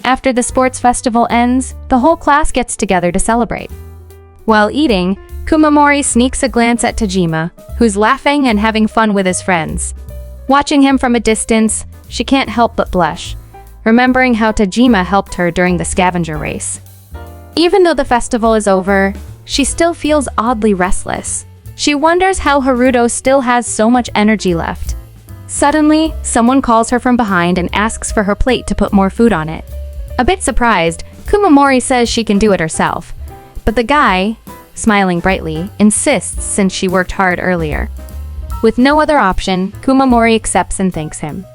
After the sports festival ends, the whole class gets together to celebrate. While eating, Kumamori sneaks a glance at Tajima, who's laughing and having fun with his friends. Watching him from a distance, she can't help but blush, remembering how Tajima helped her during the scavenger race. Even though the festival is over, she still feels oddly restless. She wonders how Haruto still has so much energy left. Suddenly, someone calls her from behind and asks for her plate to put more food on it. A bit surprised, Kumamori says she can do it herself. But the guy, smiling brightly, insists since she worked hard earlier. With no other option, Kumamori accepts and thanks him.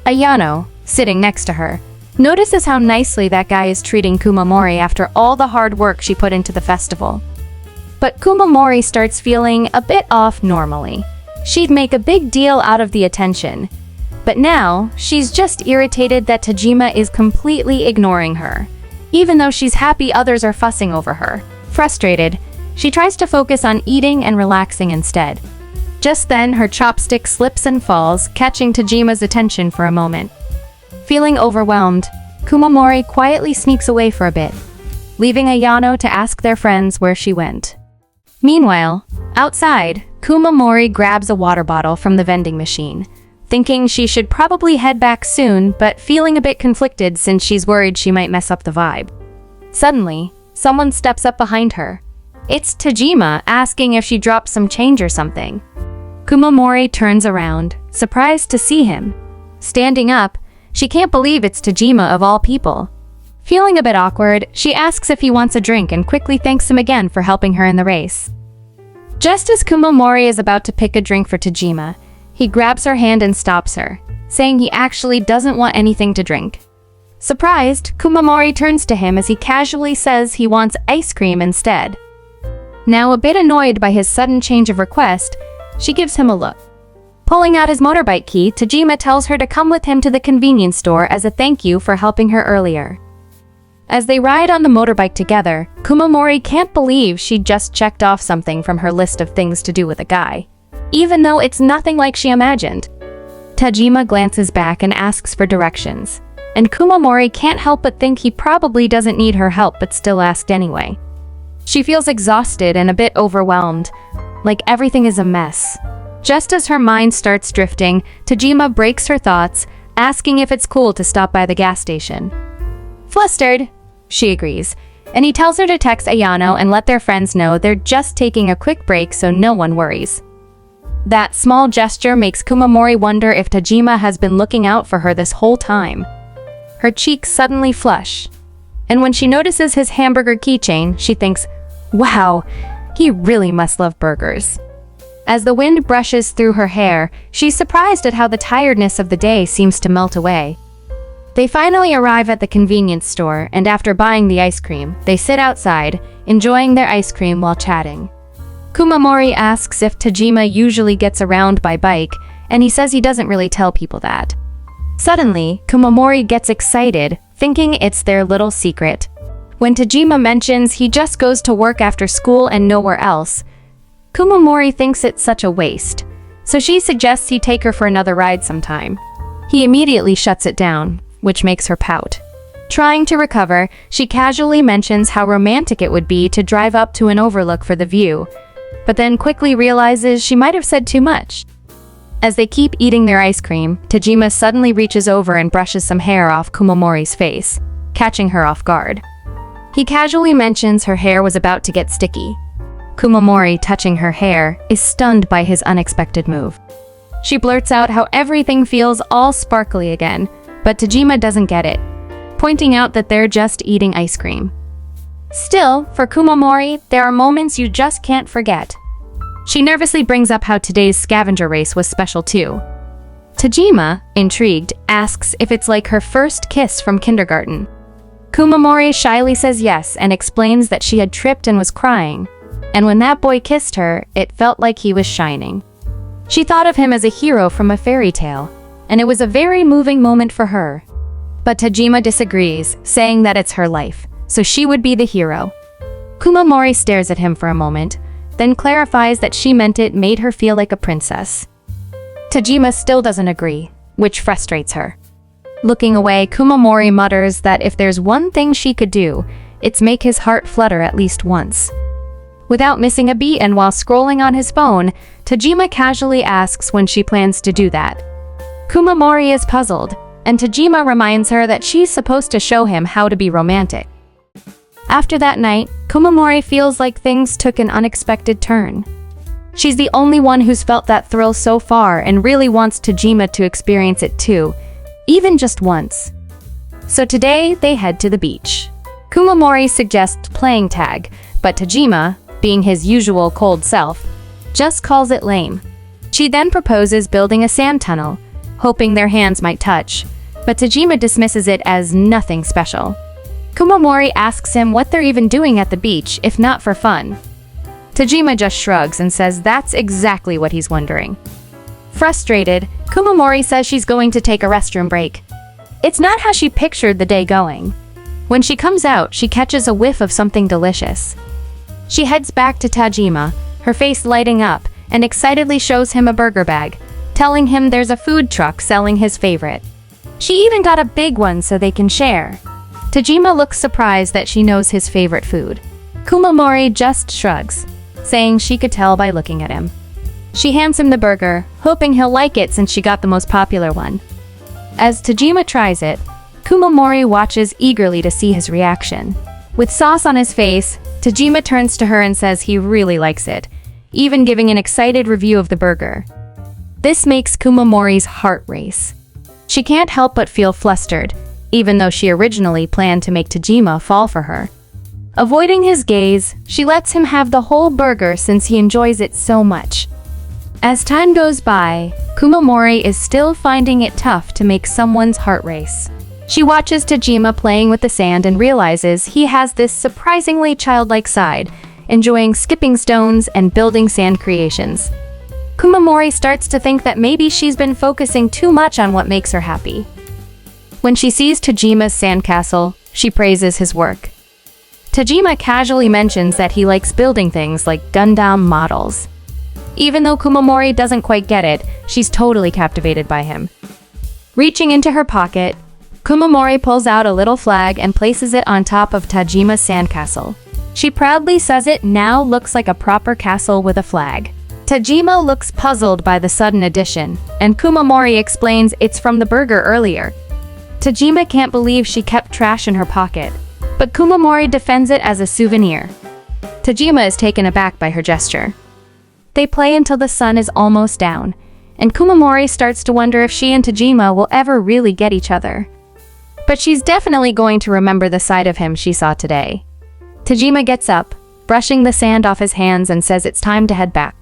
Ayano, sitting next to her, notices how nicely that guy is treating Kumamori after all the hard work she put into the festival. But Kumamori starts feeling a bit off normally. She'd make a big deal out of the attention. But now, she's just irritated that Tajima is completely ignoring her, even though she's happy others are fussing over her. Frustrated, she tries to focus on eating and relaxing instead. Just then, her chopstick slips and falls, catching Tajima's attention for a moment. Feeling overwhelmed, Kumamori quietly sneaks away for a bit, leaving Ayano to ask their friends where she went. Meanwhile, outside, Kumamori grabs a water bottle from the vending machine, thinking she should probably head back soon, but feeling a bit conflicted since she's worried she might mess up the vibe. Suddenly, someone steps up behind her. It's Tajima, asking if she dropped some change or something. Kumamori turns around, surprised to see him. Standing up, she can't believe it's Tajima of all people. Feeling a bit awkward, she asks if he wants a drink and quickly thanks him again for helping her in the race. Just as Kumamori is about to pick a drink for Tajima, he grabs her hand and stops her, saying he actually doesn't want anything to drink. Surprised, Kumamori turns to him as he casually says he wants ice cream instead. Now a bit annoyed by his sudden change of request, she gives him a look. Pulling out his motorbike key, Tajima tells her to come with him to the convenience store as a thank you for helping her earlier. As they ride on the motorbike together, Kumamori can't believe she just checked off something from her list of things to do with a guy, even though it's nothing like she imagined. Tajima glances back and asks for directions, and Kumamori can't help but think he probably doesn't need her help but still asked anyway. She feels exhausted and a bit overwhelmed, like everything is a mess. Just as her mind starts drifting, Tajima breaks her thoughts, asking if it's cool to stop by the gas station. Flustered, she agrees, and he tells her to text Ayano and let their friends know they're just taking a quick break so no one worries. That small gesture makes Kumamori wonder if Tajima has been looking out for her this whole time. Her cheeks suddenly flush, and when she notices his hamburger keychain, she thinks, wow, he really must love burgers. As the wind brushes through her hair, she's surprised at how the tiredness of the day seems to melt away. They finally arrive at the convenience store, and after buying the ice cream, they sit outside, enjoying their ice cream while chatting. Kumamori asks if Tajima usually gets around by bike, and he says he doesn't really tell people that. Suddenly, Kumamori gets excited, thinking it's their little secret. When Tajima mentions he just goes to work after school and nowhere else, Kumamori thinks it's such a waste, so she suggests he take her for another ride sometime. He immediately shuts it down, which makes her pout. Trying to recover, she casually mentions how romantic it would be to drive up to an overlook for the view, but then quickly realizes she might have said too much. As they keep eating their ice cream, Tajima suddenly reaches over and brushes some hair off Kumamori's face, catching her off guard. He casually mentions her hair was about to get sticky. Kumamori, touching her hair, is stunned by his unexpected move. She blurts out how everything feels all sparkly again, but Tajima doesn't get it, pointing out that they're just eating ice cream. Still, for Kumamori, there are moments you just can't forget. She nervously brings up how today's scavenger race was special too. Tajima, intrigued, asks if it's like her first kiss from kindergarten. Kumamori shyly says yes and explains that she had tripped and was crying, and when that boy kissed her, it felt like he was shining. She thought of him as a hero from a fairy tale, and it was a very moving moment for her. But Tajima disagrees, saying that it's her life, so she would be the hero. Kumamori stares at him for a moment, then clarifies that she meant it made her feel like a princess. Tajima still doesn't agree, which frustrates her. Looking away, Kumamori mutters that if there's one thing she could do, it's make his heart flutter at least once. Without missing a beat and while scrolling on his phone, Tajima casually asks when she plans to do that. Kumamori is puzzled, and Tajima reminds her that she's supposed to show him how to be romantic. After that night, Kumamori feels like things took an unexpected turn. She's the only one who's felt that thrill so far and really wants Tajima to experience it too, even just once. So today, they head to the beach. Kumamori suggests playing tag, but Tajima, being his usual cold self, just calls it lame. She then proposes building a sand tunnel, hoping their hands might touch, but Tajima dismisses it as nothing special. Kumamori asks him what they're even doing at the beach if not for fun. Tajima just shrugs and says that's exactly what he's wondering. Frustrated, Kumamori says she's going to take a restroom break. It's not how she pictured the day going. When she comes out, she catches a whiff of something delicious. She heads back to Tajima, her face lighting up, and excitedly shows him a burger bag, telling him there's a food truck selling his favorite. She even got a big one so they can share. Tajima looks surprised that she knows his favorite food. Kumamori just shrugs, saying she could tell by looking at him. She hands him the burger, hoping he'll like it since she got the most popular one. As Tajima tries it, Kumamori watches eagerly to see his reaction. With sauce on his face, Tajima turns to her and says he really likes it, even giving an excited review of the burger. This makes Kumamori's heart race. She can't help but feel flustered, even though she originally planned to make Tajima fall for her. Avoiding his gaze, she lets him have the whole burger since he enjoys it so much. As time goes by, Kumamori is still finding it tough to make someone's heart race. She watches Tajima playing with the sand and realizes he has this surprisingly childlike side, enjoying skipping stones and building sand creations. Kumamori starts to think that maybe she's been focusing too much on what makes her happy. When she sees Tajima's sandcastle, she praises his work. Tajima casually mentions that he likes building things like Gundam models. Even though Kumamori doesn't quite get it, she's totally captivated by him. Reaching into her pocket, Kumamori pulls out a little flag and places it on top of Tajima's sandcastle. She proudly says it now looks like a proper castle with a flag. Tajima looks puzzled by the sudden addition, and Kumamori explains it's from the burger earlier. Tajima can't believe she kept trash in her pocket, but Kumamori defends it as a souvenir. Tajima is taken aback by her gesture. They play until the sun is almost down, and Kumamori starts to wonder if she and Tajima will ever really get each other. But she's definitely going to remember the side of him she saw today. Tajima gets up, brushing the sand off his hands and says it's time to head back.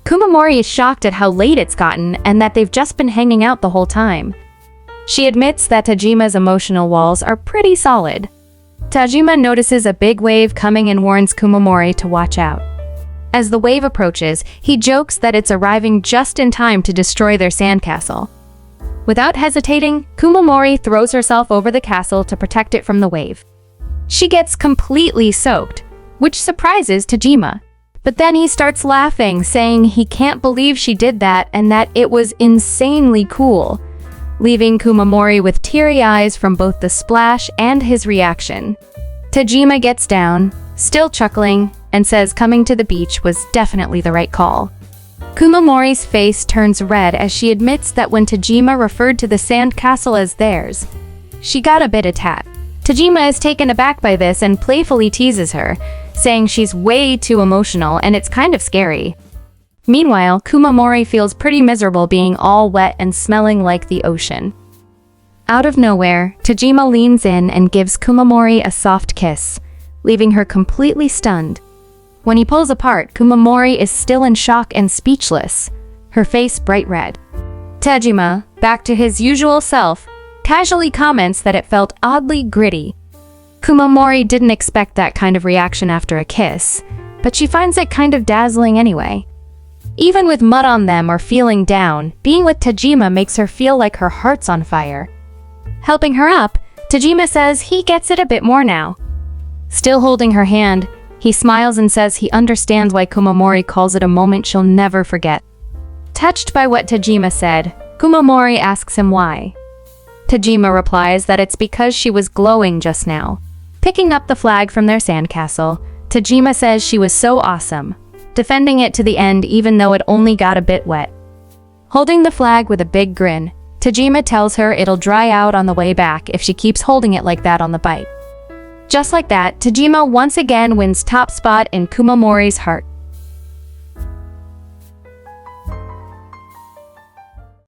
Kumamori is shocked at how late it's gotten and that they've just been hanging out the whole time. She admits that Tajima's emotional walls are pretty solid. Tajima notices a big wave coming and warns Kumamori to watch out. As the wave approaches, he jokes that it's arriving just in time to destroy their sandcastle. Without hesitating, Kumamori throws herself over the castle to protect it from the wave. She gets completely soaked, which surprises Tajima. But then he starts laughing, saying he can't believe she did that and that it was insanely cool, leaving Kumamori with teary eyes from both the splash and his reaction. Tajima gets down, still chuckling, and says coming to the beach was definitely the right call. Kumamori's face turns red as she admits that when Tajima referred to the sand castle as theirs, she got a bit attacked. Tajima is taken aback by this and playfully teases her, saying she's way too emotional and it's kind of scary. Meanwhile, Kumamori feels pretty miserable being all wet and smelling like the ocean. Out of nowhere, Tajima leans in and gives Kumamori a soft kiss, leaving her completely stunned. When he pulls apart, Kumamori is still in shock and speechless, her face bright red. Tajima, back to his usual self, casually comments that it felt oddly gritty. Kumamori didn't expect that kind of reaction after a kiss, but she finds it kind of dazzling anyway. Even with mud on them or feeling down, being with Tajima makes her feel like her heart's on fire. Helping her up, Tajima says he gets it a bit more now. Still holding her hand, he smiles and says he understands why Kumamori calls it a moment she'll never forget. Touched by what Tajima said, Kumamori asks him why. Tajima replies that it's because she was glowing just now. Picking up the flag from their sandcastle, Tajima says she was so awesome, defending it to the end even though it only got a bit wet. Holding the flag with a big grin, Tajima tells her it'll dry out on the way back if she keeps holding it like that on the bike. Just like that, Tajima once again wins top spot in Kumamori's heart.